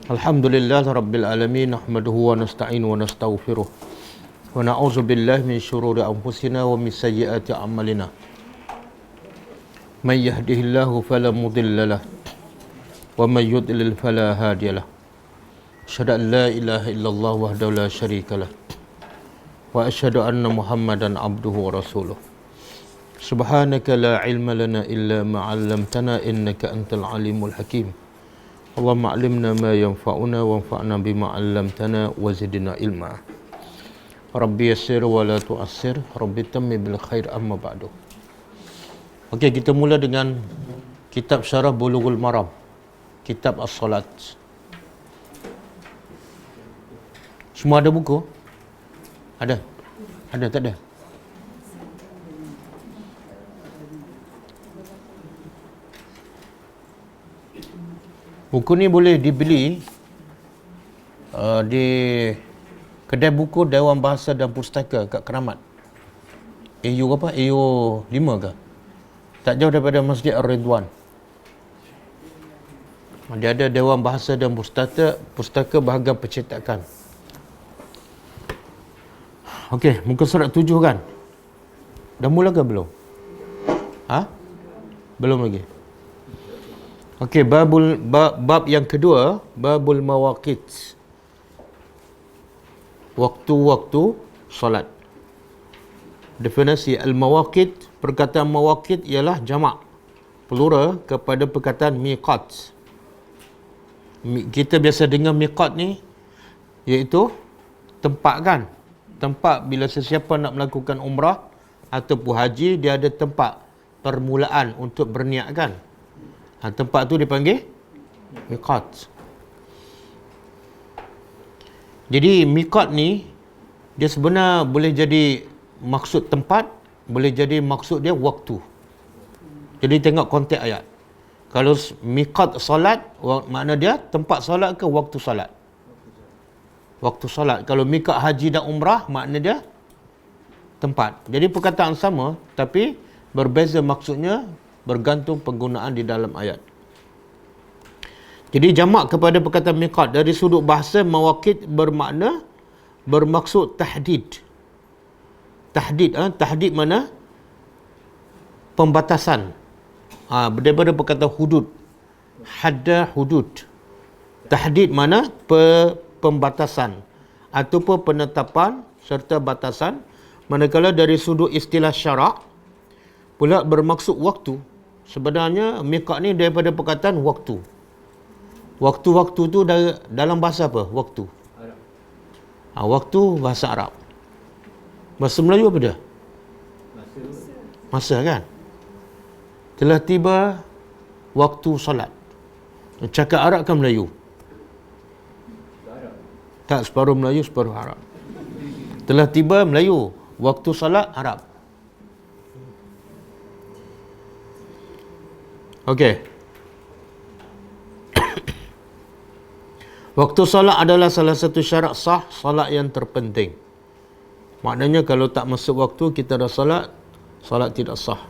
Alhamdulillah Rabbil Alamin. Nahmaduhu wa nasta'inu wa nastaghfiruh. Wa na'udzu billahi min syururi anfusina wa min sayyiati a'malina. May yahdihillahu fala mudilla lahu wa may yudlil fala hadiya lahu. Asyhadu an la ilaha illallah wahdahu la syarika lah. Wa asyhadu anna Muhammadan abduhu wa rasuluh. Subhanaka la ilma lana illa ma 'allamtana innaka antal alimul hakim. Allahumma 'allimna ma yanfa'una wanfa'na bima 'allamtana wa zidna ilma. Rabbi yassir wa la tu'assir, Rabbi tammi bil khair, amma ba'du. Okey, kita mula dengan kitab Syarah Bulughul Maram, kitab As-Salat. Semua ada buku? Ada? Ada tak ada? Buku ni boleh dibeli di kedai buku Dewan Bahasa dan Pustaka kat Keramat. AU apa? AU 5 ke? Tak jauh daripada Masjid Ar-Ridwan. Dia ada Dewan Bahasa dan Pustaka bahagian percetakan. Okey, muka surat 7 kan? Dah mula ke belum? Belum lagi. Okey, bab yang kedua, babul mawaqit. Waktu-waktu solat. Definisi al-mawaqit, perkataan mawaqit ialah jamak plural kepada perkataan miqat. Kita biasa dengar miqat ni iaitu tempat kan? Tempat bila sesiapa nak melakukan umrah ataupun haji, dia ada tempat permulaan untuk berniat kan? Tempat tu dipanggil miqat. Jadi miqat ni dia sebenarnya boleh jadi maksud tempat, boleh jadi maksud dia waktu. Jadi tengok konteks ayat. Kalau miqat solat, makna dia tempat solat ke waktu solat? Waktu solat. Kalau miqat haji dan umrah, makna dia tempat. Jadi perkataan sama tapi berbeza maksudnya bergantung penggunaan di dalam ayat. Jadi jamak kepada perkataan miqat dari sudut bahasa mawaqit bermaksud tahdid. Tahdid mana? Pembatasan. Daripada perkataan hudud. Hadda hudud. Tahdid mana? Pembatasan ataupun penetapan serta batasan. Manakala dari sudut istilah syarak pula bermaksud waktu. Sebenarnya miqat ni daripada perkataan waktu. Waktu-waktu tu dalam bahasa apa? Waktu. Waktu bahasa Arab. Bahasa Melayu apa dia? Masa kan? Telah tiba waktu solat. Cakap Arab kan Melayu? Tak, separuh Melayu, separuh Arab. Telah tiba Melayu, waktu solat Arab. Okey. Waktu solat adalah salah satu syarat sah solat yang terpenting. Maknanya kalau tak masuk waktu kita dah solat, solat tidak sah.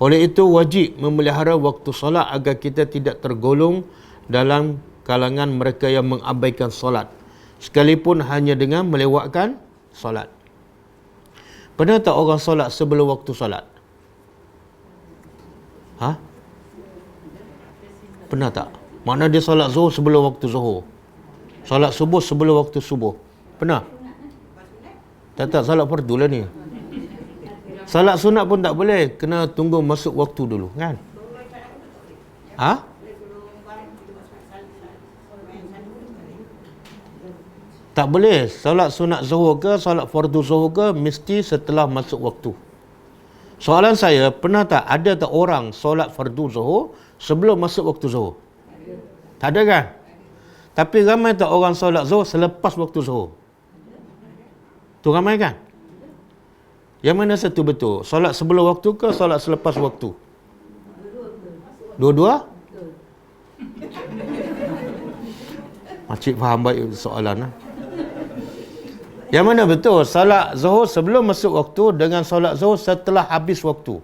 Oleh itu wajib memelihara waktu solat agar kita tidak tergolong dalam kalangan mereka yang mengabaikan solat, sekalipun hanya dengan melewatkan solat. Pernah tak orang solat sebelum waktu solat? Pernah tak? Makna dia solat zuhur sebelum waktu zuhur. Solat subuh sebelum waktu subuh. Pernah? Tak, solat fardu lah ni. Solat sunat pun tak boleh. Kena tunggu masuk waktu dulu, kan? Tak boleh. Solat sunat zuhur ke, solat fardu zuhur ke, mesti setelah masuk waktu. Soalan saya, pernah tak ada tak orang solat fardu zuhur sebelum masuk waktu zuhur? Tak ada kan? Tapi ramai tak orang solat zuhur selepas waktu zuhur? Tu ramai kan? Yang mana satu betul? Solat sebelum waktu ke solat selepas waktu? Dua-dua? Makcik faham baik soalan. Yang mana betul? Solat zuhur sebelum masuk waktu dengan solat zuhur setelah habis waktu.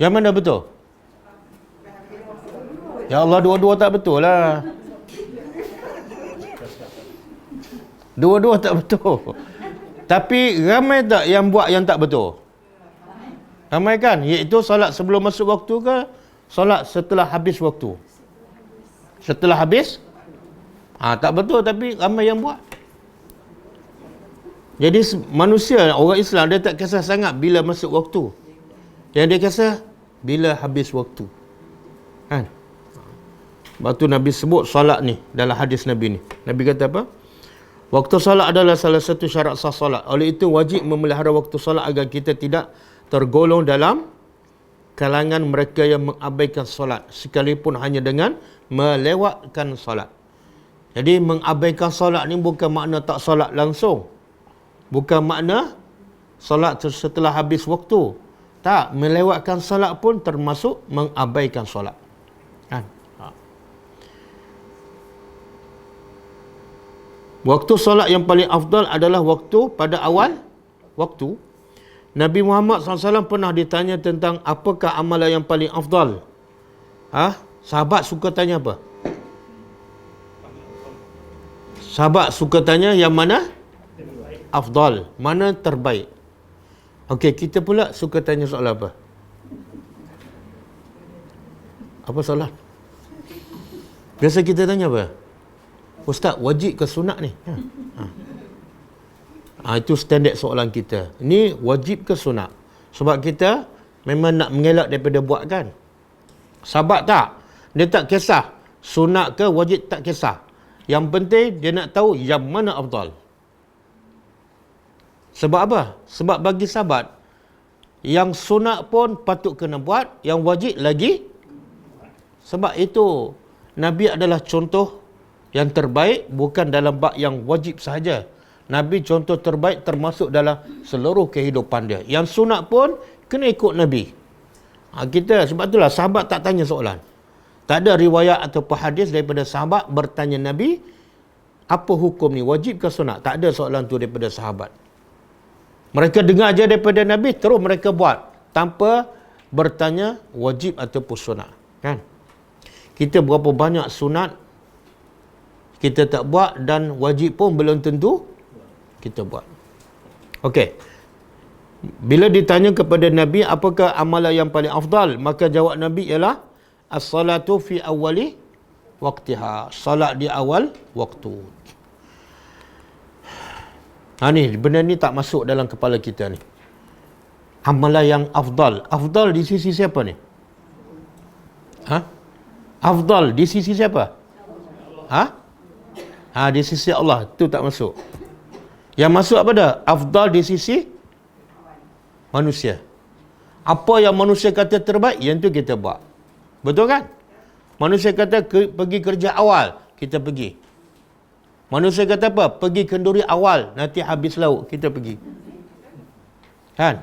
Yang mana betul? Ya Allah, dua-dua tak betul lah. Dua-dua tak betul. Tapi ramai tak yang buat yang tak betul? Ramai kan? Iaitu solat sebelum masuk waktu ke solat setelah habis waktu? Setelah habis? Tak betul, tapi ramai yang buat. Jadi manusia, orang Islam, dia tak kisah sangat bila masuk waktu. Yang dia kisah bila habis waktu. Kan? Sebab tu Nabi sebut solat ni dalam hadis Nabi ni. Nabi kata apa? Waktu solat adalah salah satu syarat sah solat. Oleh itu wajib memelihara waktu solat agar kita tidak tergolong dalam kalangan mereka yang mengabaikan solat, sekalipun hanya dengan melewatkan solat. Jadi mengabaikan solat ni bukan makna tak solat langsung. Bukan makna solat setelah habis waktu. Tak, melewatkan solat pun termasuk mengabaikan solat. Kan? Waktu solat yang paling afdal adalah waktu pada awal waktu. Nabi Muhammad SAW pernah ditanya tentang apakah amalan yang paling afdal. Sahabat suka tanya apa? Sahabat suka tanya yang mana? Afdal. Mana terbaik? Okey, kita pula suka tanya soalan apa? Apa soalan? Biasa kita tanya apa? Ustaz, wajib ke sunat ni? Itu standard soalan kita. Ini wajib ke sunat? Sebab kita memang nak mengelak daripada buat kan? Sahabat tak? Dia tak kisah sunat ke wajib, tak kisah. Yang penting dia nak tahu yang mana afdal. Sebab apa? Sebab bagi sahabat, yang sunat pun patut kena buat, yang wajib lagi. Sebab itu Nabi adalah contoh yang terbaik, bukan dalam bab yang wajib sahaja. Nabi contoh terbaik termasuk dalam seluruh kehidupan dia. Yang sunat pun kena ikut Nabi. Kita, sebab itulah sahabat tak tanya soalan. Tak ada riwayat atau hadis daripada sahabat bertanya Nabi, apa hukum ni, wajib ke sunat? Tak ada soalan tu daripada sahabat. Mereka dengar aja daripada Nabi, terus mereka buat tanpa bertanya wajib ataupun sunat. Kan? Kita berapa banyak sunat kita tak buat, dan wajib pun belum tentu kita buat. Okey. Bila ditanya kepada Nabi apakah amalan yang paling afdal, maka jawab Nabi ialah as-salatu fi awwali waqtiha. Salat di awal waktu. Ni benda ni tak masuk dalam kepala kita ni. Amalan yang afdal. Afdal di sisi siapa ni? Afdal di sisi siapa? Di sisi Allah. Tu tak masuk. Yang masuk apa dah? Afdal di sisi manusia. Apa yang manusia kata terbaik, yang tu kita buat. Betul kan? Manusia kata pergi kerja awal, kita pergi. Manusia kata apa? Pergi kenduri awal, nanti habis lauk, kita pergi. Kan?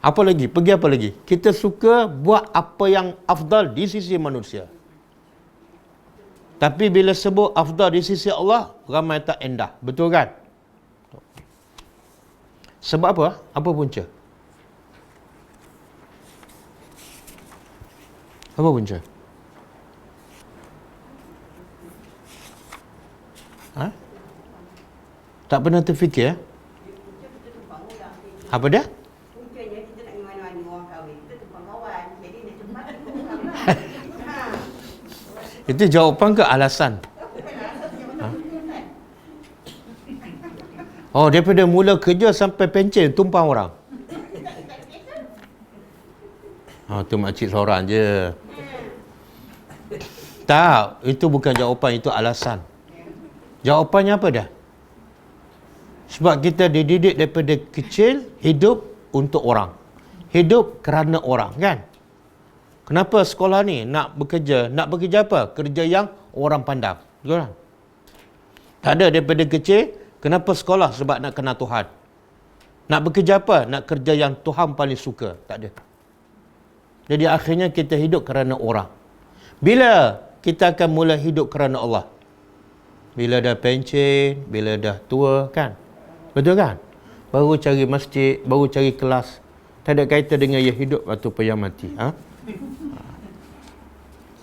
Apa lagi? Pergi apa lagi? Kita suka buat apa yang afdal di sisi manusia. Tapi bila sebut afdal di sisi Allah, ramai tak endah. Betul kan? Sebab apa? Apa punca? Apa punca? Tak pernah terfikir? Apa dia? Puncanya kita nak mana-mana orang kahwin, kita tumpang kawan. Jadi nak cepat kita Itu jawapan ke alasan? Oh, daripada mula kerja sampai pencen tumpang orang. Tu makcik seorang je. Tak, itu bukan jawapan, itu alasan. Jawapannya apa dah? Sebab kita dididik daripada kecil hidup untuk orang. Hidup kerana orang, kan? Kenapa sekolah ni nak bekerja? Nak bekerja apa? Kerja yang orang pandang. Betul kan? Tak ada daripada kecil, kenapa sekolah? Sebab nak kenal Tuhan. Nak bekerja apa? Nak kerja yang Tuhan paling suka. Tak ada. Jadi akhirnya kita hidup kerana orang. Bila kita akan mula hidup kerana Allah? Bila dah pencen, bila dah tua, kan? Betul kan? Baru cari masjid, baru cari kelas. Tak ada kaitan dengan yang hidup ataupun yang mati.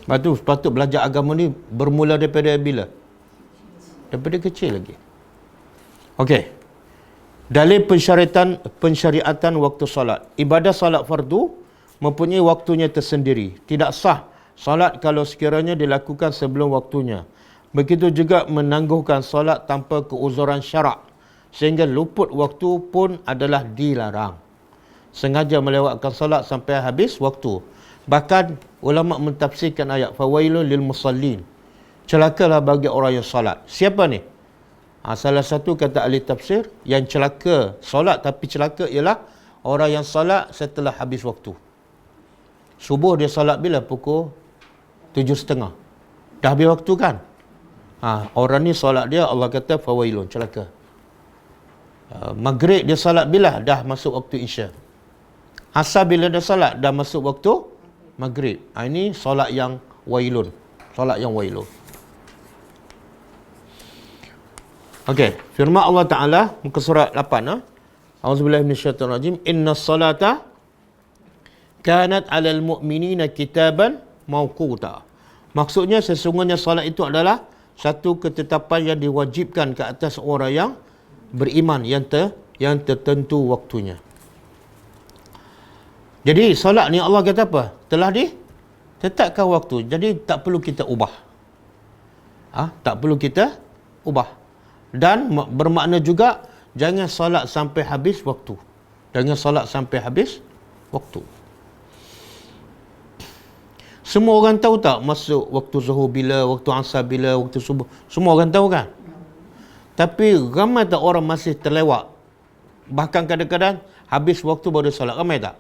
Lepas tu, sepatut belajar agama ni bermula daripada bila? Daripada kecil lagi. Okey. Dalil pensyariatan waktu solat. Ibadah solat fardu mempunyai waktunya tersendiri. Tidak sah solat kalau sekiranya dilakukan sebelum waktunya. Begitu juga menangguhkan solat tanpa keuzuran syarak, sehingga luput waktu pun adalah dilarang. Sengaja melewatkan solat sampai habis waktu. Bahkan ulama mentafsirkan ayat fawailun lil musallin. Celakalah bagi orang yang solat. Siapa ni? Salah satu kata ahli tafsir, yang celaka solat tapi celaka ialah orang yang solat setelah habis waktu. Subuh dia solat bila? Pukul 7.30. Dah habis waktu kan? Orang ni solat dia, Allah kata fawailun, celaka. Maghrib dia solat bila? Dah masuk waktu Isya. Asar bila dia solat? Dah masuk waktu Maghrib. Ini solat yang wailun. Solat yang wailun. Okey, firman Allah Ta'ala muka surat 8. A'udzubillahi minasyaitonirrajim. Innas salata kanat 'alal mu'minina kitaban mawquta. Maksudnya sesungguhnya salat itu adalah satu ketetapan yang diwajibkan ke atas orang yang beriman, yang tertentu waktunya. Jadi solat ni Allah kata apa? Telah ditetapkan waktu. Jadi tak perlu kita ubah. Tak perlu kita ubah. Dan bermakna juga jangan solat sampai habis waktu. Jangan solat sampai habis waktu. Semua orang tahu tak masuk waktu zuhur bila, waktu asar bila, waktu subuh? Semua orang tahu kan? Tapi ramai tak orang masih terlewat? Bahkan kadang-kadang habis waktu baru solat. Ramai tak?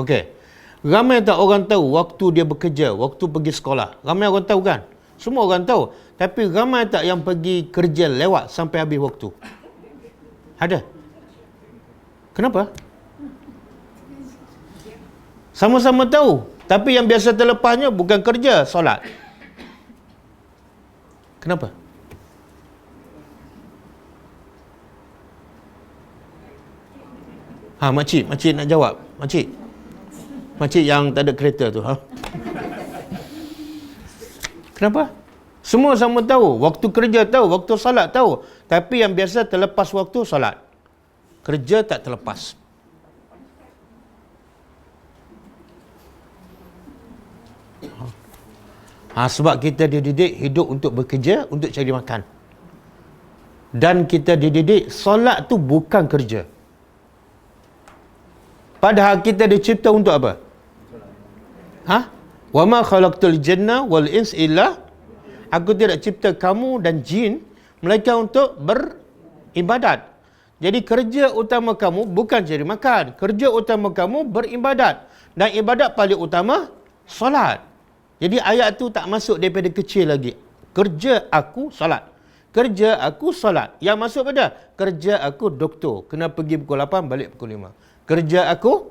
Okey. Ramai tak orang tahu waktu dia bekerja, waktu pergi sekolah? Ramai orang tahu kan? Semua orang tahu. Tapi ramai tak yang pergi kerja lewat sampai habis waktu? Ada? Kenapa? Sama-sama tahu. Tapi yang biasa terlepasnya bukan kerja, solat. Kenapa? Makcik nak jawab. Makcik yang tak ada kereta tu. Kenapa? Semua sama tahu. Waktu kerja tahu, waktu solat tahu. Tapi yang biasa terlepas waktu solat. Kerja tak terlepas. Sebab kita dididik hidup untuk bekerja, untuk cari makan. Dan kita dididik solat tu bukan kerja. Padahal kita dicipta untuk apa? Wa ma khalaqtul jinna wal ins illa, aku tidak cipta kamu dan jin melainkan untuk beribadat. Jadi kerja utama kamu bukan cari makan. Kerja utama kamu beribadat. Dan ibadat paling utama solat. Jadi ayat tu tak masuk daripada kecil lagi. Kerja aku solat. Kerja aku solat. Yang masuk pada kerja aku doktor. Kena pergi pukul 8 balik pukul 5. Kerja aku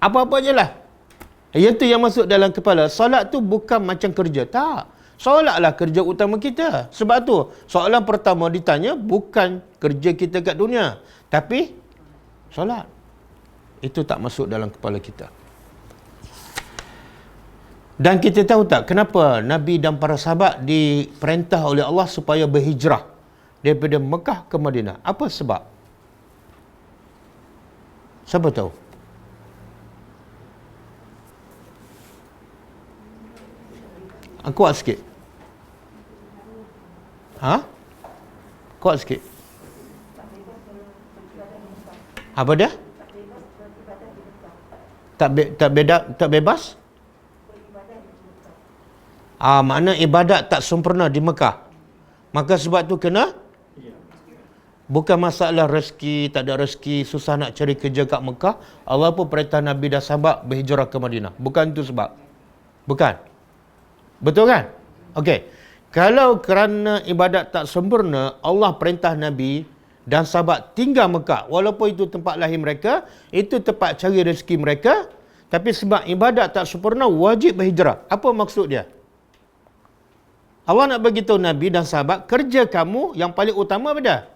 apa-apa je lah. Itu yang masuk dalam kepala. Solat tu bukan macam kerja. Tak. Solatlah kerja utama kita. Sebab tu soalan pertama ditanya bukan kerja kita kat dunia, tapi solat. Itu tak masuk dalam kepala kita. Dan kita tahu tak kenapa Nabi dan para sahabat diperintah oleh Allah supaya berhijrah daripada Mekah ke Madinah? Apa sebab? Siapa tahu? Kuat sikit. Kuat sikit. Apa dia? Tak bebas? Makna ibadat tak sempurna di Mekah. Maka sebab tu kena, bukan masalah rezeki, tak ada rezeki, susah nak cari kerja kat Mekah, Allah pun perintah Nabi dan sahabat berhijrah ke Madinah. Bukan tu sebab. Bukan. Betul kan? Okey. Kalau kerana ibadat tak sempurna, Allah perintah Nabi dan sahabat tinggal Mekah. Walaupun itu tempat lahir mereka, itu tempat cari rezeki mereka, tapi sebab ibadat tak sempurna, wajib berhijrah. Apa maksud dia? Allah nak beritahu Nabi dan sahabat, kerja kamu yang paling utama apa?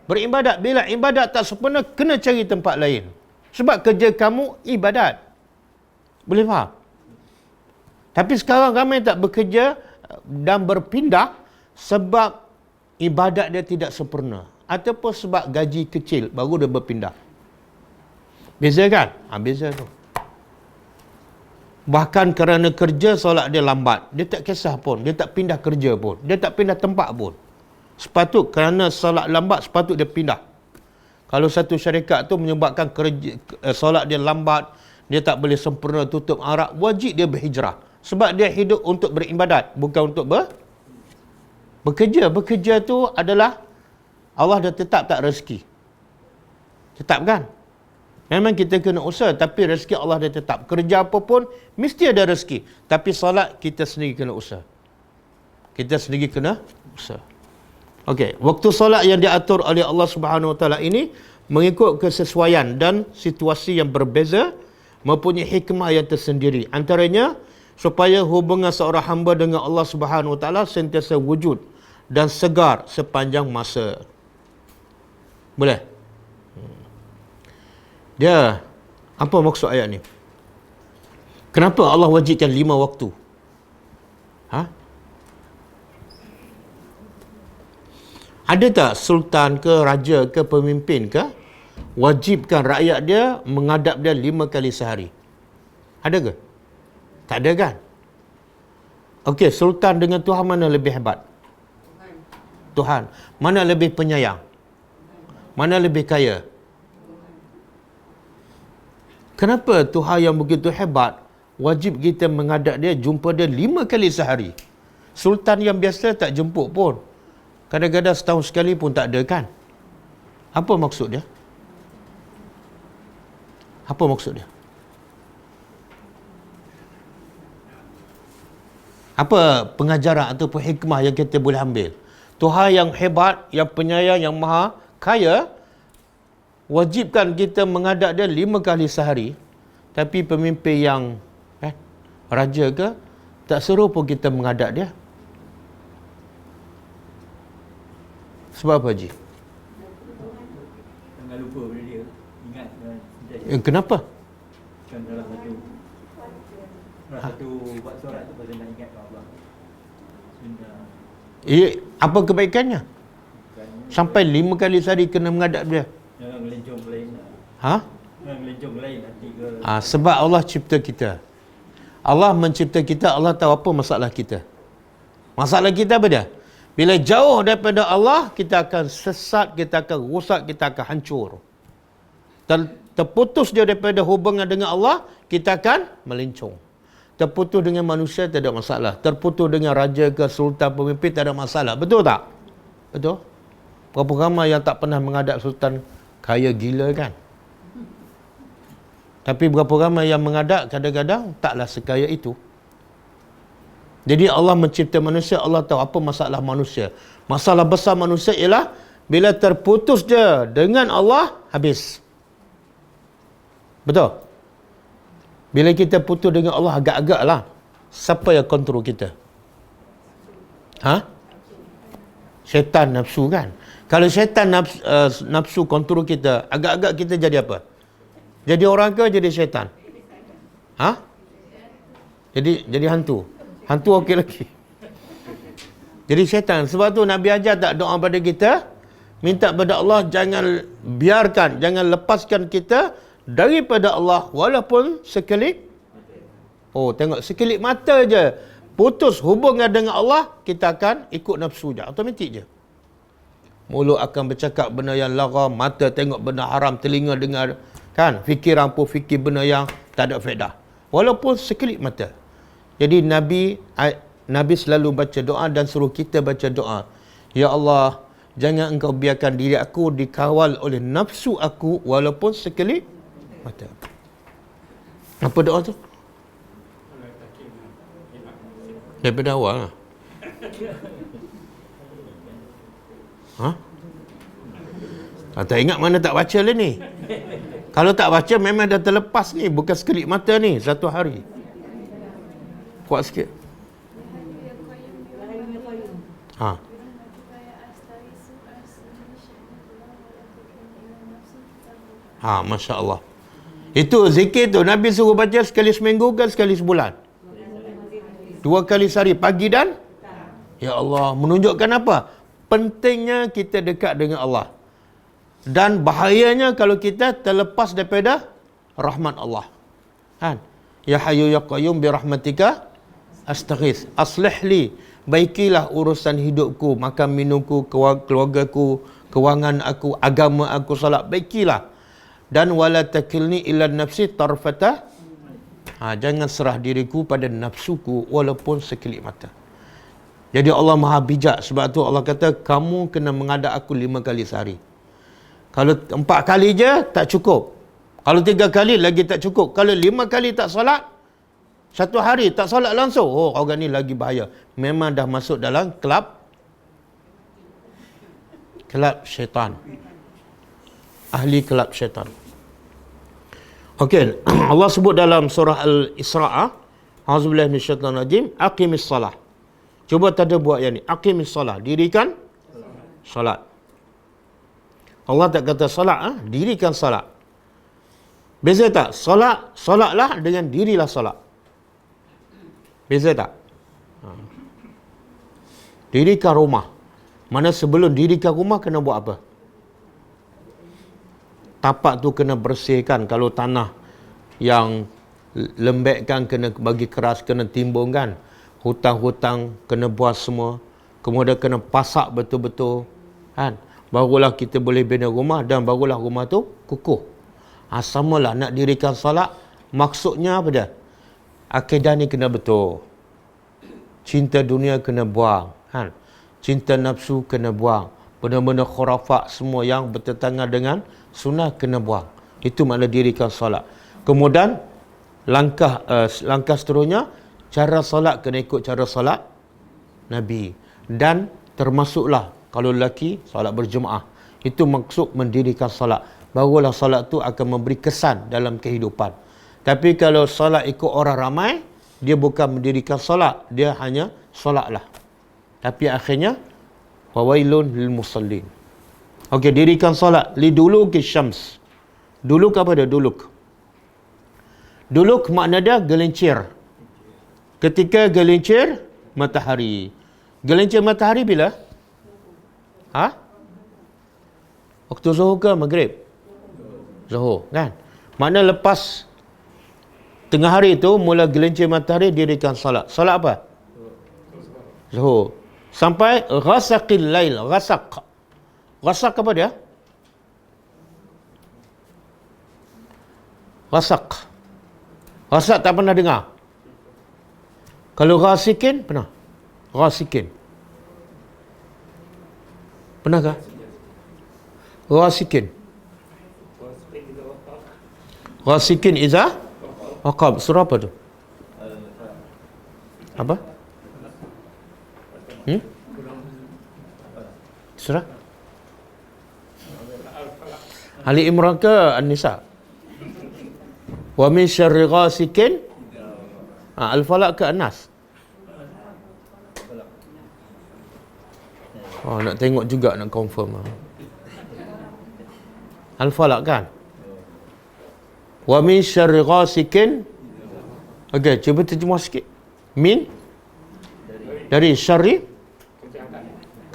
Beribadat. Bila ibadat tak sempurna, kena cari tempat lain. Sebab kerja kamu ibadat. Boleh faham? Tapi sekarang ramai tak bekerja dan berpindah sebab ibadat dia tidak sempurna, ataupun sebab gaji kecil baru dia berpindah. Beza kan? Beza tu. Bahkan kerana kerja solat dia lambat, dia tak kisah pun, dia tak pindah kerja pun, dia tak pindah tempat pun. Sepatut kerana solat lambat, sepatut dia pindah. Kalau satu syarikat tu menyebabkan kerja, solat dia lambat, dia tak boleh sempurna tutup aurat, wajib dia berhijrah. Sebab dia hidup untuk beribadat, bukan untuk bekerja. Bekerja tu adalah Allah dah tetap tak rezeki. Tetap kan? Memang kita kena usaha, tapi rezeki Allah dah tetap. Kerja apa pun, mesti ada rezeki. Tapi solat, kita sendiri kena usaha. Kita sendiri kena usaha. Okey, waktu solat yang diatur oleh Allah Subhanahu Wa Taala ini mengikut kesesuaian dan situasi yang berbeza, mempunyai hikmah yang tersendiri. Antaranya, supaya hubungan seorang hamba dengan Allah Subhanahu Wa Taala sentiasa wujud dan segar sepanjang masa. Boleh? Dia, apa maksud ayat ni? Kenapa Allah wajibkan 5 waktu? Ada tak sultan ke, raja ke, pemimpin ke, wajibkan rakyat dia menghadap dia 5 kali sehari? Ada ke? Tak ada kan? Okey, sultan dengan Tuhan mana lebih hebat? Tuhan. Mana lebih penyayang? Mana lebih kaya? Kenapa Tuhan yang begitu hebat wajib kita menghadap dia, jumpa dia 5 kali sehari? Sultan yang biasa tak jemput pun. Kadang-kadang setahun sekali pun tak ada kan? Apa maksud dia? Apa maksud dia? Apa pengajaran ataupun hikmah yang kita boleh ambil? Tuhan yang hebat, yang penyayang, yang maha kaya, wajibkan kita menghadap dia 5 kali sehari. Tapi pemimpin yang raja ke, tak suruh pun kita menghadap dia. Sebab apa, Haji? Jangan lupa benda dia. Ingat. Kenapa? Kan dalam satu buat solat tu pasal nak ingat Allah. Apa kebaikannya? Sampai 5 kali sehari kena menghadap dia. Jangan melencong lain. Jangan melencong lain nanti ke. Sebab Allah cipta kita. Allah mencipta kita, Allah tahu apa masalah kita. Masalah kita apa dia? Bila jauh daripada Allah, kita akan sesat, kita akan rosak, kita akan hancur. Terputus dia daripada hubungan dengan Allah, kita akan melencong. Terputus dengan manusia, tak ada masalah. Terputus dengan raja ke, sultan, pemimpin, tak ada masalah. Betul tak? Betul? Berapa ramai yang tak pernah menghadap sultan kaya gila kan? Tapi berapa ramai yang menghadap, kadang-kadang taklah sekaya itu. Jadi Allah mencipta manusia, Allah tahu apa masalah manusia. Masalah besar manusia ialah bila terputus dia dengan Allah, habis. Betul? Bila kita putus dengan Allah, agak-agak lah. Siapa yang kontrol kita? Syaitan nafsu kan? Kalau syaitan nafsu kontrol kita, agak-agak kita jadi apa? Jadi orang ke jadi syaitan? Jadi hantu. Hantu okey lagi. Jadi syaitan. Sebab tu Nabi ajar tak doa pada kita, minta pada Allah jangan biarkan, jangan lepaskan kita daripada Allah walaupun sekelip. Tengok sekelip mata je putus hubungan dengan Allah, kita akan ikut nafsu je, automatik je. Mulut akan bercakap benda yang lara, mata tengok benda haram, telinga dengar kan, fikiran pun fikir benda yang tak ada faedah walaupun sekelip mata. Jadi Nabi selalu baca doa dan suruh kita baca doa. Ya Allah, jangan engkau biarkan diri aku dikawal oleh nafsu aku walaupun sekelip mata. Apa doa tu? Daripada awal lah. Tak ingat mana tak baca lah ni. Kalau tak baca memang dah terlepas ni. Bukan sekelip mata ni, satu hari. Kuat sikit. Masya Allah. Itu zikir tu Nabi suruh baca sekali seminggu ke sekali sebulan? 2 kali sehari, pagi dan Ya Allah, menunjukkan apa? Pentingnya kita dekat dengan Allah. Dan bahayanya kalau kita terlepas daripada rahmat Allah. Kan? Ya Hayyu Ya Qayyum bi rahmatika astaghits. Aslih li, baikilah urusan hidupku, makan minumku, keluargaku, kewangan aku, agama aku, salat, baikilah. Dan wala takilni ila nafsi tarfata. Jangan serah diriku pada nafsuku walaupun sekelip mata. Jadi Allah Maha bijak. Sebab tu Allah kata, kamu kena menghadap aku 5 kali sehari. Kalau 4 kali je, tak cukup. Kalau 3 kali, lagi tak cukup. Kalau 5 kali tak solat, 1 hari tak solat langsung, oh, orang ni lagi bahaya. Memang dah masuk dalam kelab syaitan. Ahli kelab syaitan. Okey, Allah sebut dalam surah Al-Isra', A'udzubillahi minasyaitanir rajim, aqimis salah. Cuba tanda buat yang ni, aqimis salah, dirikan salat. Allah tak kata salat, dirikan salat. Beza tak? Solatlah dengan dirilah salat. Beza tak? Dirikan rumah. Mana sebelum dirikan rumah kena buat apa? Tapak tu kena bersihkan. Kalau tanah yang lembek kan kena bagi keras, kena timbungkan. Hutang-hutang kena buat semua. Kemudian kena pasak betul-betul. Kan? Barulah kita boleh bina rumah dan barulah rumah tu kukuh. Samalah nak dirikan salat, maksudnya apa dia? Akidah ni kena betul. Cinta dunia kena buang. Kan? Cinta nafsu kena buang. Benda-benda khurafat semua yang bertentangan dengan sunnah kena buang. Itu makna dirikan salat. Kemudian langkah seterusnya, cara salat kena ikut cara salat Nabi. Dan termasuklah kalau lelaki salat berjemaah. Itu maksud mendirikan salat. Barulah salat tu akan memberi kesan dalam kehidupan. Tapi kalau salat ikut orang ramai, dia bukan mendirikan salat, dia hanya salatlah. Tapi akhirnya wawailun lil musallin. Okey, dirikan salat liduluki syams. Duluk apa dia? Duluk. Duluk makna dia gelincir. Ketika gelincir matahari. Gelincir matahari bila? Waktu zuhur ke maghrib? Zuhur, kan? Makna lepas tengah hari tu mula gelincir matahari, dirikan salat. Salat apa? Zuhur. Sampai ghasaqil lail. Ghasaq apa dia? Ghasaq tak pernah dengar. Kalau ghasikin pernah? Ghasikin. Pernahkah? Ghasikin. Ghasikin iza waqab. Surah apa tu? Apa? Surah Ali Imran ke An-Nisa? Wa min syarri ghasikin Al-Falaq ke An-Nas? Nak tengok juga, nak confirm. Al-Falaq kan? Wa min syarri ghasikin. Okey, cuba terjemah sikit. Min dari syarri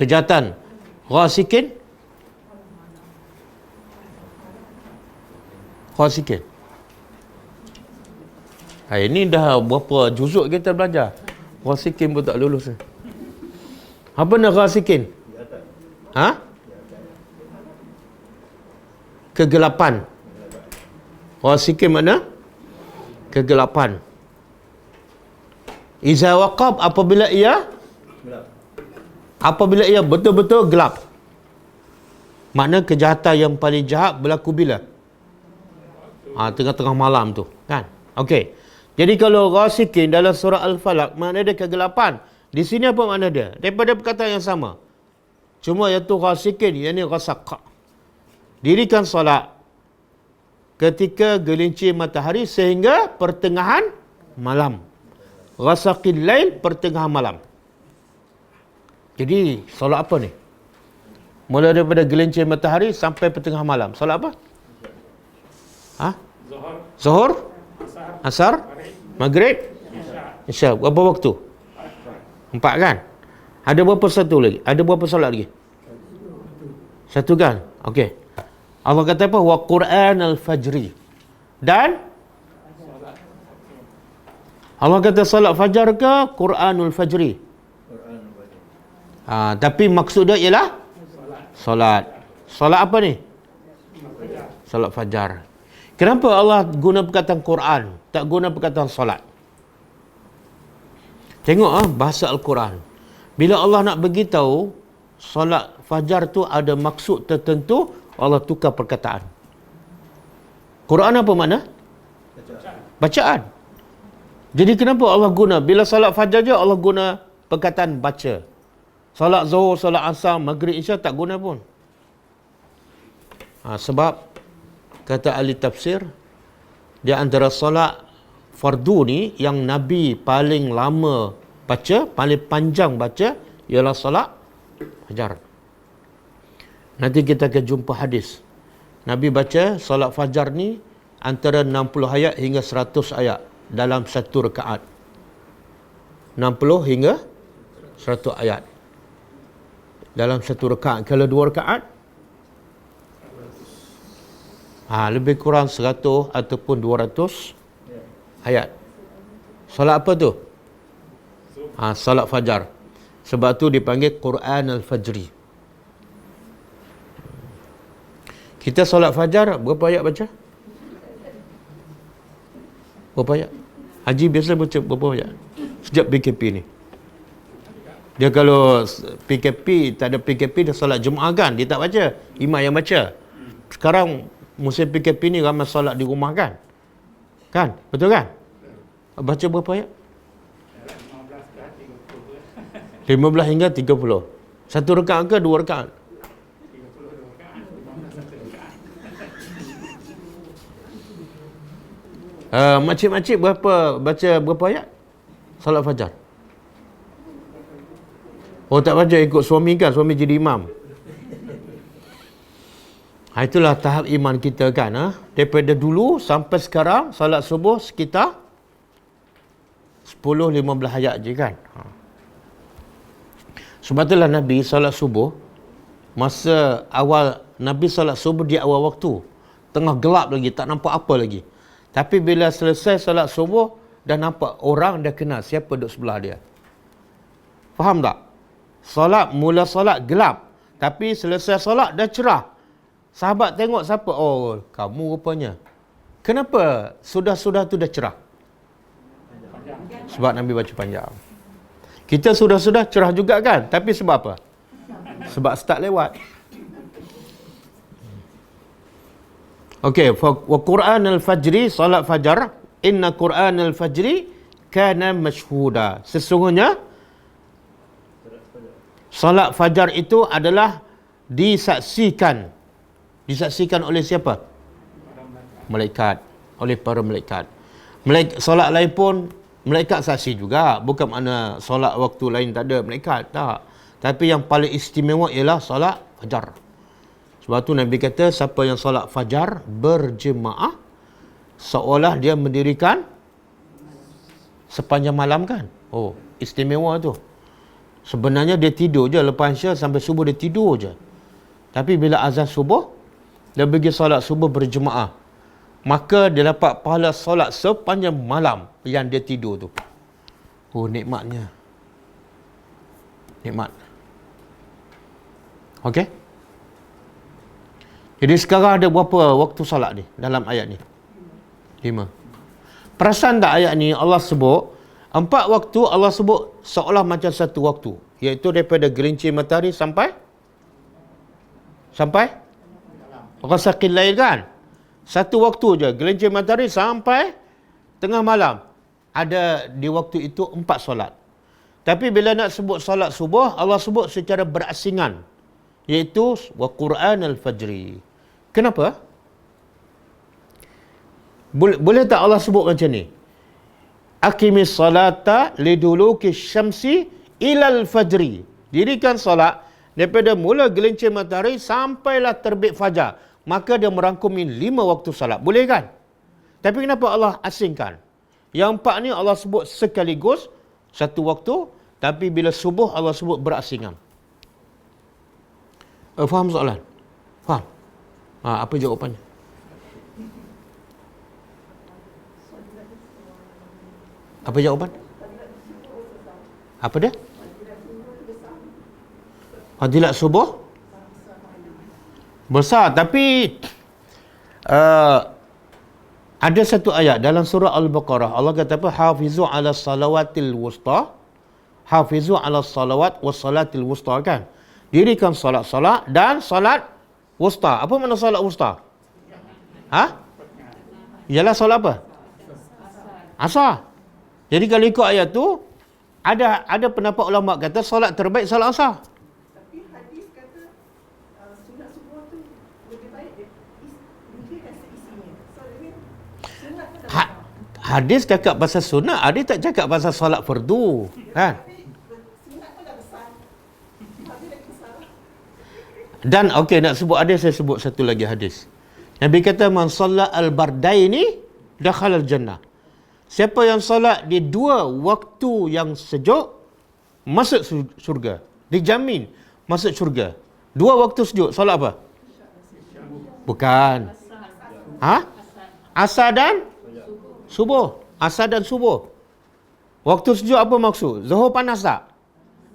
kejahatan. Ghasikin. Ini dah berapa juzuk kita belajar. Ghasikin pun tak lulus. Apa nak ghasikin? Kegelapan. Ghasikin makna kegelapan. Iza waqab, apabila ia betul-betul gelap. Makna kejahatan yang paling jahat berlaku bila? Tengah-tengah malam tu, kan? Okey. Jadi kalau ghasikin dalam surah Al-Falaq, makna dia kegelapan. Di sini apa makna dia? Daripada perkataan yang sama. Cuma iaitu ghasikin, iaitu ghasaq. Dirikan solat ketika gelincir matahari sehingga pertengahan malam. Ghasaqil lail, pertengahan malam. Jadi solat apa ni? Mula daripada gelincir matahari sampai pertengahan malam. Solat apa? Zuhur, Asar, Maghrib, Isya. Berapa waktu? 4 kan? Ada berapa satu lagi? Ada berapa solat lagi? Satu kan? Okey. Allah kata apa? Wa Qur'an al-fajri. Dan Allah kata solat fajar ke Quranul fajri? Tapi maksud dia ialah solat. Solat apa ni? Solat fajar. Kenapa Allah guna perkataan Quran, tak guna perkataan solat? Tengok bahasa Al-Quran. Bila Allah nak beritahu solat fajar tu ada maksud tertentu, Allah tukar perkataan. Quran apa makna? Bacaan. Jadi kenapa Allah guna, bila solat fajar je Allah guna perkataan baca. Solat zuhur, solat asar, maghrib, isya tak guna pun. Sebab kata ahli tafsir, di antara solat fardu ni yang Nabi paling lama baca, paling panjang baca ialah solat fajar. Nanti kita akan jumpa hadis. Nabi baca solat fajar ni antara 60 ayat hingga 100 ayat dalam satu rakaat. 60 hingga 100 ayat dalam satu rakaat. Kalau dua rakaat, lebih kurang 100 ataupun 200 ayat. Solat apa tu? Solat fajar. Sebab tu dipanggil Quran al-Fajri. Kita solat fajar berapa ayat baca? Berapa ayat? Haji biasa baca berapa ayat? Sejak PKP ni. Dia kalau PKP, tak ada PKP, dia solat Jumaat kan? Dia tak baca. Imam yang baca. Sekarang musim PKP ni ramai solat di rumah kan? Kan? Betul kan? Baca berapa ayat? 15 hingga 30. Satu rakaat ke dua rakaat? Makcik-makcik baca berapa ayat solat fajar? Oh, tak baca, ikut suami kan? Suami jadi imam. Itulah tahap iman kita kan. Daripada dulu sampai sekarang solat subuh sekitar 10-15 ayat je kan. Sebab itulah Nabi solat subuh, masa awal Nabi solat subuh di awal waktu, tengah gelap lagi, tak nampak apa lagi. Tapi bila selesai solat subuh, dah nampak orang, dah kenal siapa duduk sebelah dia. Faham tak? Mula solat gelap, tapi selesai solat dah cerah. Sahabat tengok siapa? Oh, kamu rupanya. Kenapa sudah tu dah cerah? Sebab Nabi baca panjang. Kita sudah cerah juga kan? Tapi sebab apa? Sebab start lewat. Okey, wa Quran al-Fajri, salat fajar, inna Quran al-Fajri kana mashhuda. Sesungguhnya salat fajar itu adalah disaksikan. Disaksikan oleh siapa? Malaikat. Oleh para malaikat. Solat lain pun malaikat saksi juga. Bukan makna solat waktu lain tak ada malaikat. Tak. Tapi yang paling istimewa ialah solat fajar. Sebab tu Nabi kata, siapa yang solat fajar berjemaah, seolah dia mendirikan sepanjang malam kan. Oh, istimewa tu. Sebenarnya dia tidur je lepas Isya sampai subuh, dia tidur je. Tapi bila azan subuh, dia pergi solat subuh berjemaah, maka dia dapat pahala solat sepanjang malam yang dia tidur tu. Oh, nikmatnya. Nikmat. Okey? Jadi sekarang ada berapa waktu solat ni dalam ayat ni? 5. Perasan tak ayat ni Allah sebut 4 waktu, Allah sebut seolah macam satu waktu, iaitu daripada gelincir matahari sampai ghasaqil lail kan? Satu waktu je, gelincir matahari sampai tengah malam. Ada di waktu itu 4 solat. Tapi bila nak sebut solat subuh, Allah sebut secara berasingan, iaitu wa Quran al-Fajri. Kenapa? Boleh tak Allah sebut macam ni? Aqimis salata liduluki syamsi ilal fajri. Dirikan solat daripada mula gelincir matahari sampailah terbit fajar. Maka dia merangkumi 5 waktu salat. Boleh kan? Tapi kenapa Allah asingkan? Yang 4 ni Allah sebut sekaligus satu waktu, Tapi bila subuh Allah sebut berasingan. Faham soalan? Faham? Apa jawapannya? Apa jawapan? Apa dia? Fadilat subuh besar, tapi ada satu ayat dalam surah Al-Baqarah Allah kata apa? Hafizu ala salawatil wusta. Hafizu ala salawat was salatil wusta, kan? Dirikan solat-solat dan solat wusta. Apa makna solat wusta? Ialah solat apa? Asar. Jadi kalau ikut ayat tu, ada pendapat ulama kata solat terbaik solat asar. Tapi hadis kata sunat subuh tu lebih baik dia seisinya. So dia sunat tu tak Hadis cakap pasal sunat, hadis tak cakap pasal solat fardu, kan? sunat pun dah besar. Habis lagi besar. Dan okey, nak sebut hadis, saya sebut satu lagi hadis. Nabi kata man salla al-bardaini dakhala al-jannah. Siapa yang solat di dua waktu yang sejuk masuk syurga. Dijamin masuk syurga. Dua waktu sejuk, solat apa? Bukan. Asar dan subuh. Asar dan subuh. Waktu sejuk apa maksud? Zuhur panas tak?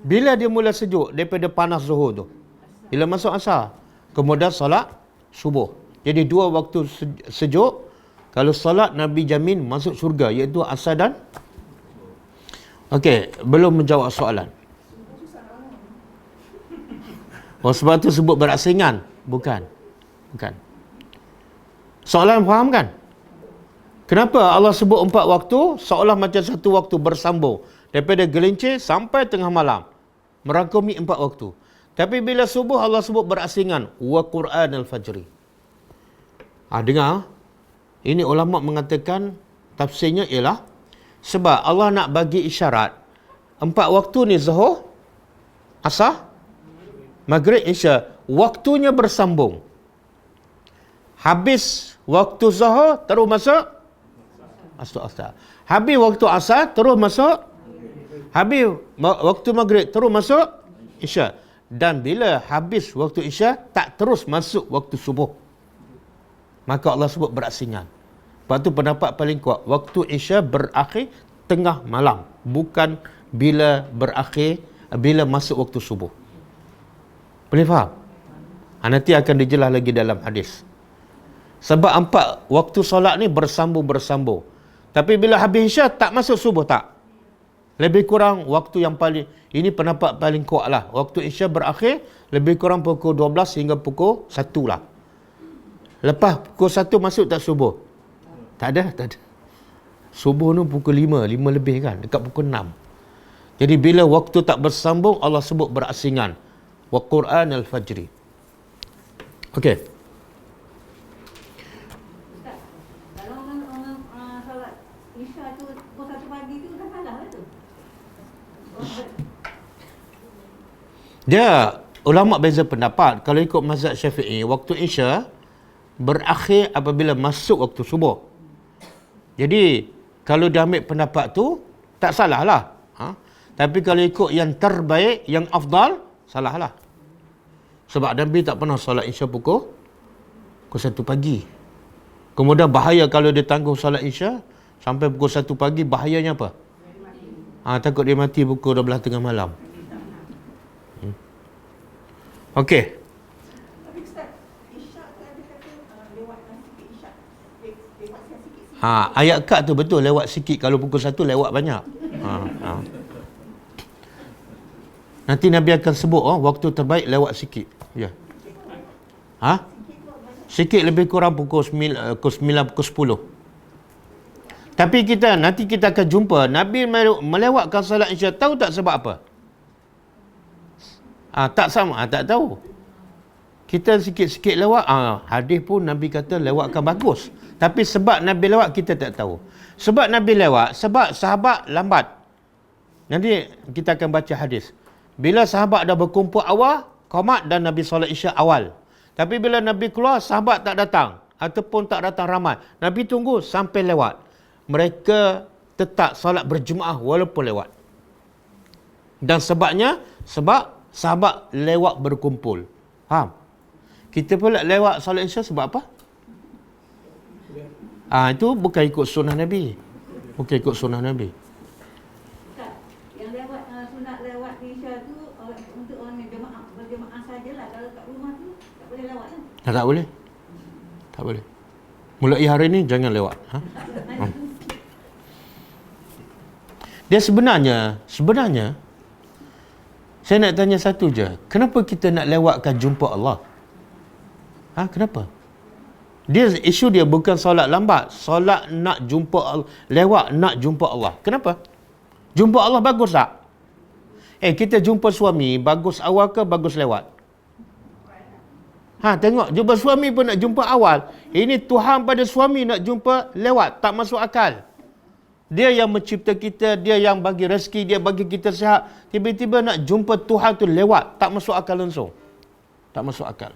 Bila dia mula sejuk daripada panas zuhur tu? Bila masuk asar. Kemudian solat subuh. Jadi dua waktu sejuk. Kalau solat Nabi jamin masuk syurga, iaitu asar dan okey, belum menjawab soalan. Sebab tu sebut berasingan. Bukan. Soalan faham kan? Kenapa Allah sebut 4 waktu seolah macam satu waktu bersambung daripada gelincir sampai tengah malam, merangkumi 4 waktu. Tapi bila subuh Allah sebut berasingan, wa Quran al-fajri. Dengar. Ini ulama mengatakan tafsirnya ialah sebab Allah nak bagi isyarat 4 waktu ni zuhur, asar, maghrib, isya, waktunya bersambung. Habis waktu zuhur terus masuk asar. Habis waktu asar terus masuk. Habis waktu maghrib terus masuk isya. Dan bila habis waktu isya tak terus masuk waktu subuh. Maka Allah sebut berasingan. Sebab tu pendapat paling kuat, waktu isya berakhir tengah malam, bukan bila masuk waktu subuh. Boleh faham? Nanti akan dijelas lagi dalam hadis. Sebab 4 waktu solat ni bersambung. Tapi bila habis isya tak masuk subuh, tak. Lebih kurang waktu yang paling, ini pendapat paling kuat lah. Waktu isya berakhir lebih kurang pukul 12 hingga pukul 1 lah. Lepas pukul 1 masuk tak subuh? Tak ada. Subuh ni pukul 5 lebih kan, dekat pukul 6. Jadi bila waktu tak bersambung, Allah sebut berasingan. Wa Quran al-fajri. Okey. Ustaz, kalau orang solat isya tu pukul 1 pagi tu dah salah lah tu. Dia, ulama beza pendapat. Kalau ikut mazhab Syafi'i, waktu isya berakhir apabila masuk waktu subuh. Jadi, kalau dia ambil pendapat tu, tak salah lah. Tapi kalau ikut yang terbaik, yang afdal, salah lah. Sebab Nabi tak pernah solat isya pukul 1 pagi. Kemudian bahaya kalau dia tangguh solat isya sampai pukul 1 pagi, bahayanya apa? Takut dia mati pukul 12 tengah malam. Okey. Tapi Ustaz, isyak tu ada kata lewatkan sikit isyak. Lewatkan sikit. Ayat kad tu betul, lewat sikit. Kalau pukul 1 lewat banyak. Nanti Nabi akan sebut waktu terbaik lewat sikit. Ya. Sikit lebih kurang pukul 9, pukul 10. Tapi nanti kita akan jumpa Nabi melewatkan salat isya. Tahu tak sebab apa? Tak sama, tak tahu. Kita sikit-sikit lewat, hadis pun Nabi kata lewatkan bagus. Tapi sebab Nabi lewat kita tak tahu. Sebab Nabi lewat, sebab sahabat lambat. Nanti kita akan baca hadis. Bila sahabat dah berkumpul awal, qamat dan Nabi solat isya awal. Tapi bila Nabi keluar, sahabat tak datang. Ataupun tak datang ramai. Nabi tunggu sampai lewat. Mereka tetap solat berjemaah walaupun lewat. Dan sebabnya, sebab sahabat lewat berkumpul. Faham? Kita pula lewat solat Isya sebab apa? Itu bukan ikut sunnah Nabi. Bukan ikut sunnah Nabi. Tak, yang lewat sunat lewat Isya tu untuk orang yang berjemaah sajalah. Kalau kat rumah tu tak boleh lewat kan? Tak boleh. Tak boleh. Mulai hari ni jangan lewat. Dia sebenarnya saya nak tanya satu je. Kenapa kita nak lewatkan jumpa Allah? Kenapa? Isu dia bukan solat lambat. Solat nak jumpa Allah. Lewat nak jumpa Allah. Kenapa? Jumpa Allah bagus tak? Kita jumpa suami, bagus awal ke bagus lewat? Tengok, jumpa suami pun nak jumpa awal. Ini Tuhan pada suami nak jumpa lewat. Tak masuk akal. Dia yang mencipta kita, dia yang bagi rezeki, dia bagi kita sihat. Tiba-tiba nak jumpa Tuhan tu lewat. Tak masuk akal langsung. Tak masuk akal.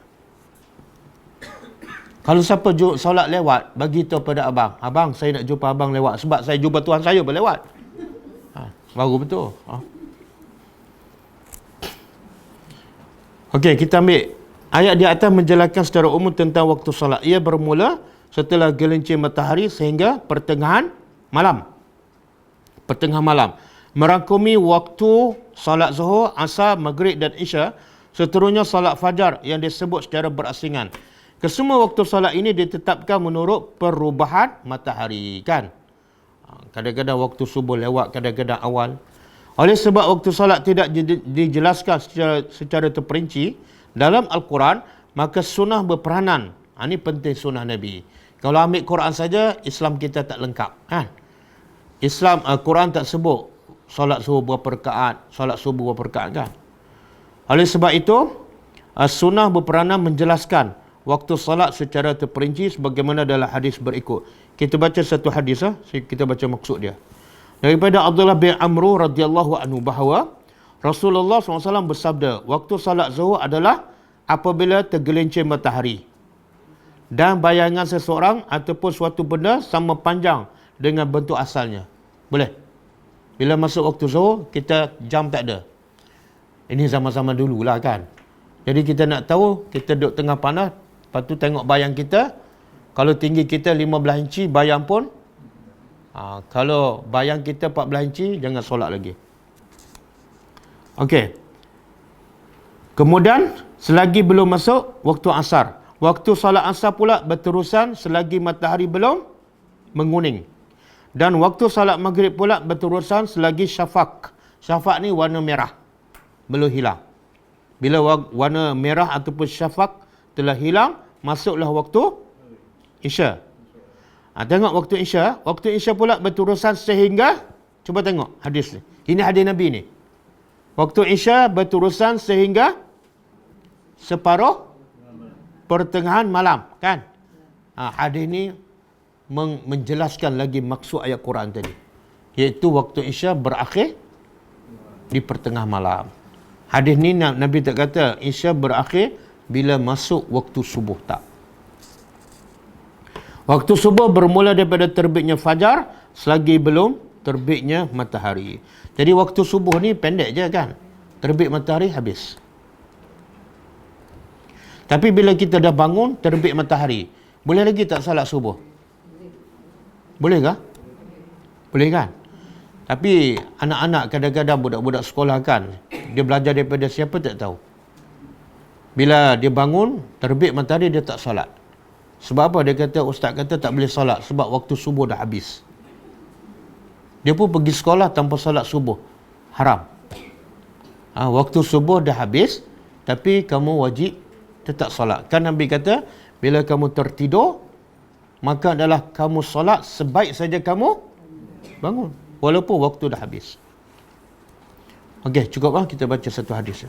Kalau siapa solat lewat, bagi tahu pada abang. Abang, saya nak jumpa abang lewat. Sebab saya jumpa Tuhan saya pun lewat. Baru betul. Okey, kita ambil. Ayat di atas menjelaskan secara umum tentang waktu solat. Ia bermula setelah gelincir matahari sehingga pertengahan malam. Pertengahan malam. Merangkumi waktu solat zuhur, asar, maghrib dan isya. Seterusnya solat fajar yang disebut secara berasingan. Kesemua waktu solat ini ditetapkan menurut perubahan matahari. Kan? Kadang-kadang waktu subuh lewat, kadang-kadang awal. Oleh sebab waktu solat tidak dijelaskan secara terperinci dalam Al-Quran, maka sunnah berperanan. Ini penting sunnah Nabi. Kalau ambil Quran saja, Islam kita tak lengkap. Kan? Islam, Quran tak sebut solat zuhur berapa rakaat, solat subuh berapa rakaat kan. Oleh sebab itu, sunnah berperanan menjelaskan waktu solat secara terperinci sebagaimana dalam hadis berikut. Kita baca satu hadis, kita baca maksud dia. Daripada Abdullah bin Amr radhiyallahu anhu bahawa Rasulullah SAW bersabda, waktu salat zuhur adalah apabila tergelincir matahari dan bayangan seseorang ataupun suatu benda sama panjang dengan bentuk asalnya. Boleh? Bila masuk waktu zuhur, kita jam tak ada. Ini zaman-zaman dululah kan. Jadi kita nak tahu, kita duduk tengah panas, lepas tu tengok bayang kita. Kalau tinggi kita 15 inci, bayang pun. Kalau bayang kita 14 inci, jangan solat lagi. Okey. Kemudian, selagi belum masuk waktu asar. Waktu solat asar pula berterusan selagi matahari belum menguning. Dan waktu salat maghrib pula berterusan selagi syafaq. Syafaq ni warna merah. Belum hilang. Bila warna merah ataupun syafaq telah hilang, masuklah waktu Isya. Tengok waktu Isya. Waktu Isya pula berterusan sehingga, cuba tengok hadis ni. Ini hadis Nabi ni. Waktu Isya berterusan sehingga separuh pertengahan malam. Kan? Hadis ni menjelaskan lagi maksud ayat Quran tadi, iaitu waktu Isya berakhir di pertengahan malam. Hadis ni Nabi tak kata Isya berakhir bila masuk waktu subuh, tak. Waktu subuh bermula daripada terbitnya fajar selagi belum terbitnya matahari. Jadi waktu subuh ni pendek je kan, terbit matahari habis. Tapi bila kita dah bangun terbit matahari, boleh lagi tak salat subuh? Boleh kah? Boleh kan? Tapi anak-anak kadang-kadang budak-budak sekolah kan, dia belajar daripada siapa tak tahu. Bila dia bangun, terbit matahari dia tak solat. Sebab apa? Dia kata, ustaz kata tak boleh solat sebab waktu subuh dah habis. Dia pun pergi sekolah tanpa solat subuh. Haram. Waktu subuh dah habis, tapi kamu wajib tetap solat. Kan Nabi kata, bila kamu tertidur, maka adalah kamu solat sebaik saja kamu bangun. Walaupun waktu dah habis. Okey, cukup lah kita baca satu hadis.